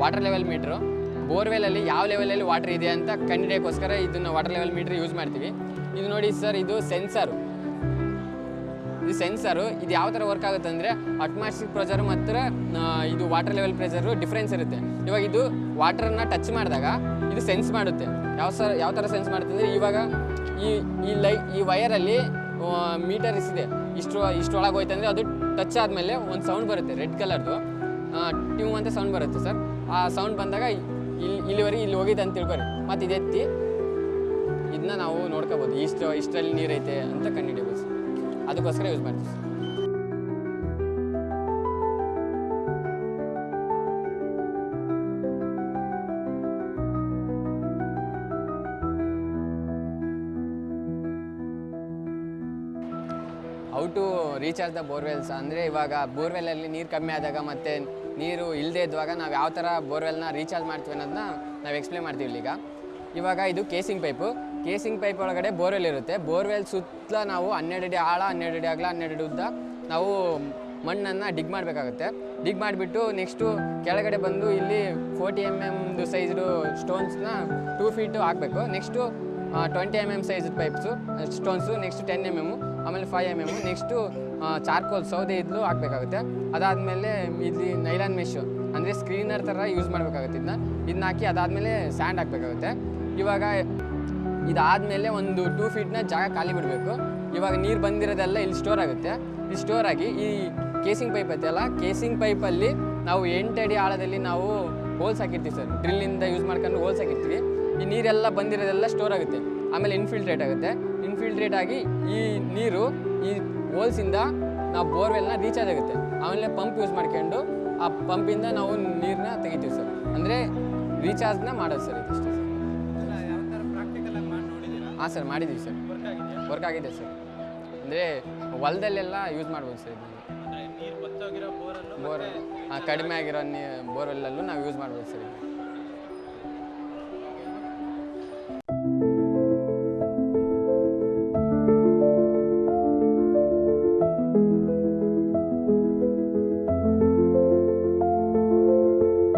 Water level metre. ಬೋರ್ವೆಲಲ್ಲಿ ಯಾವ ಲೆವೆಲಲ್ಲಿ water ಇದೆ ಅಂತ ಕಂಡುಹಿಡಿಯೋಕ್ಕೋಸ್ಕರ ಇದನ್ನು ವಾಟರ್ ಲೆವೆಲ್ ಮೀಟ್ರ್ ಯೂಸ್ ಮಾಡ್ತೀವಿ. ಇದು ನೋಡಿ ಸರ್, ಇದು ಸೆನ್ಸರು. ಇದು ಯಾವ ಥರ ವರ್ಕ್ ಆಗುತ್ತೆ ಅಂದರೆ ಅಟ್ಮಾಸ್ಫಿಕ್ ಪ್ರೆಷರು ಮತ್ತು ಇದು ವಾಟರ್ ಲೆವೆಲ್ ಪ್ರೆಷರು ಡಿಫ್ರೆನ್ಸ್ ಇರುತ್ತೆ. ಇವಾಗ ಇದು ವಾಟರನ್ನು ಟಚ್ ಮಾಡಿದಾಗ ಇದು ಸೆನ್ಸ್ ಮಾಡುತ್ತೆ. ಯಾವ ಥರ ಸೆನ್ಸ್ ಮಾಡುತ್ತೆ ಅಂದರೆ, ಇವಾಗ ಈ ವಯರಲ್ಲಿ ಮೀಟರ್ ಇದೆ, ಇಷ್ಟೊಳಗೆ ಹೋಯ್ತು ಅಂದರೆ ಅದು ಟಚ್ ಆದಮೇಲೆ ಒಂದು ಸೌಂಡ್ ಬರುತ್ತೆ, ರೆಡ್ ಕಲರ್ದು ಟ್ಯೂಮ್ ಅಂತ ಸೌಂಡ್ ಬರುತ್ತೆ ಸರ್. ಆ ಸೌಂಡ್ ಬಂದಾಗ ಇಲ್ಲಿವರೆಗೆ ಇಲ್ಲಿ ಹೋಗಿದೆ ಅಂತ ತಿಳ್ಕೊರಿ, ಮತ್ತು ಇದೆತ್ತಿ ಇದನ್ನ ನಾವು ನೋಡ್ಕೋಬೋದು, ಇಷ್ಟರಲ್ಲಿ ನೀರೈತೆ ಅಂತ ಕಂಡುಹಿಡಿಯಬೋದು ಸರ್. ಅದಕ್ಕೋಸ್ಕರ ಯೂಸ್ ಮಾಡ್ತೀವಿ sir. How to recharge the borewells ಅಂದರೆ, ಇವಾಗ ಬೋರ್ವೆಲಲ್ಲಿ ನೀರು ಕಮ್ಮಿ ಆದಾಗ ಮತ್ತು ನೀರು ಇಲ್ಲದೇ ಇದ್ದಾಗ ನಾವು ಯಾವ ಥರ ಬೋರ್ವೆಲ್ನ ರೀಚಾರ್ಜ್ ಮಾಡ್ತೀವಿ ಅನ್ನೋದನ್ನ ನಾವು ಎಕ್ಸ್ಪ್ಲೇನ್ ಮಾಡ್ತೀವಿ ಇವಾಗ ಇದು ಕೇಸಿಂಗ್ ಪೈಪ್ ಒಳಗಡೆ ಬೋರ್ವೆಲ್ ಇರುತ್ತೆ. ಬೋರ್ವೆಲ್ ಸುತ್ತಲ ನಾವು 12 ಅಡಿ ಆಳ, 12 ಅಡಿ ಅಗಲ, 12 ಅಡಿ ಉದ್ದ ನಾವು ಮಣ್ಣನ್ನು ಡಿಗ್ ಮಾಡಬೇಕಾಗುತ್ತೆ. ಡಿಗ್ ಮಾಡಿಬಿಟ್ಟು ನೆಕ್ಸ್ಟು ಕೆಳಗಡೆ ಬಂದು ಇಲ್ಲಿ 40 mm ಸೈಜ್ದು ಸ್ಟೋನ್ಸ್ನ 2 feet ಹಾಕಬೇಕು. Next 20 mm size stones, next 10 mm, ಆಮೇಲೆ 5 mm, ನೆಕ್ಸ್ಟು ಚಾರ್ಕೋಲ್ ಸೌದೆ ಇದ್ಲು ಹಾಕಬೇಕಾಗುತ್ತೆ. ಅದಾದಮೇಲೆ ಇಲ್ಲಿ ನೈಲಾನ್ ಮೆಶು ಅಂದರೆ ಸ್ಕ್ರೀನರ್ ಥರ ಯೂಸ್ ಮಾಡಬೇಕಾಗುತ್ತೆ. ಇದನ್ನ ಹಾಕಿ ಅದಾದಮೇಲೆ ಸ್ಯಾಂಡ್ ಹಾಕಬೇಕಾಗುತ್ತೆ. ಇವಾಗ ಇದಾದಮೇಲೆ ಒಂದು 2 feet ಜಾಗ ಖಾಲಿ ಬಿಡಬೇಕು. ಇವಾಗ ನೀರು ಬಂದಿರೋದೆಲ್ಲ ಇಲ್ಲಿ ಸ್ಟೋರ್ ಆಗುತ್ತೆ. ಇಲ್ಲಿ ಸ್ಟೋರ್ ಆಗಿ ಈ ಕೇಸಿಂಗ್ ಪೈಪ್ ಐತೆಲ್ಲ, ಕೇಸಿಂಗ್ ಪೈಪಲ್ಲಿ ನಾವು 8 ಅಡಿ ಆಳದಲ್ಲಿ ನಾವು ಹೋಲ್ಸ್ ಹಾಕಿರ್ತೀವಿ ಸರ್. ಡ್ರಿಲ್ಲಿಂದ ಯೂಸ್ ಮಾಡ್ಕೊಂಡು ಹೋಲ್ಸ್ ಹಾಕಿರ್ತೀವಿ. ಈ ನೀರೆಲ್ಲ ಬಂದಿರೋದೆಲ್ಲ ಸ್ಟೋರ್ ಆಗುತ್ತೆ. ಆಮೇಲೆ ಇನ್ಫಿಲ್ಟ್ರೇಟ್ ಆಗುತ್ತೆ. ಇನ್ಫಿಲ್ಟ್ರೇಟ್ ಆಗಿ ಈ ನೀರು ಈ ಹೋಲ್ಸಿಂದ ನಾವು ಬೋರ್ವೆಲ್ನ ರೀಚಾರ್ಜ್ ಆಗುತ್ತೆ. ಆಮೇಲೆ ಪಂಪ್ ಯೂಸ್ ಮಾಡ್ಕೊಂಡು ಆ ಪಂಪಿಂದ ನಾವು ನೀರನ್ನ ತೆಗಿತೀವಿ ಸರ್. ಅಂದರೆ ರೀಚಾರ್ಜ್ನ ಮಾಡೋದು ಸರ್. ಇದಷ್ಟೇ ಸರ್. ಹಾಂ ಸರ್, ಮಾಡಿದ್ದೀವಿ ಸರ್. ವರ್ಕ್ ಆಗಿದೆ ಸರ್. ಅಂದರೆ ಹೊಲದಲ್ಲೆಲ್ಲ ಯೂಸ್ ಮಾಡ್ಬೋದು ಸರ್. ಇದನ್ನ ಬೋರ್ ಕಡಿಮೆ ಆಗಿರೋ ಬೋರ್ವೆಲ್ಲಲ್ಲೂ ನಾವು ಯೂಸ್ ಮಾಡ್ಬೋದು ಸರ್.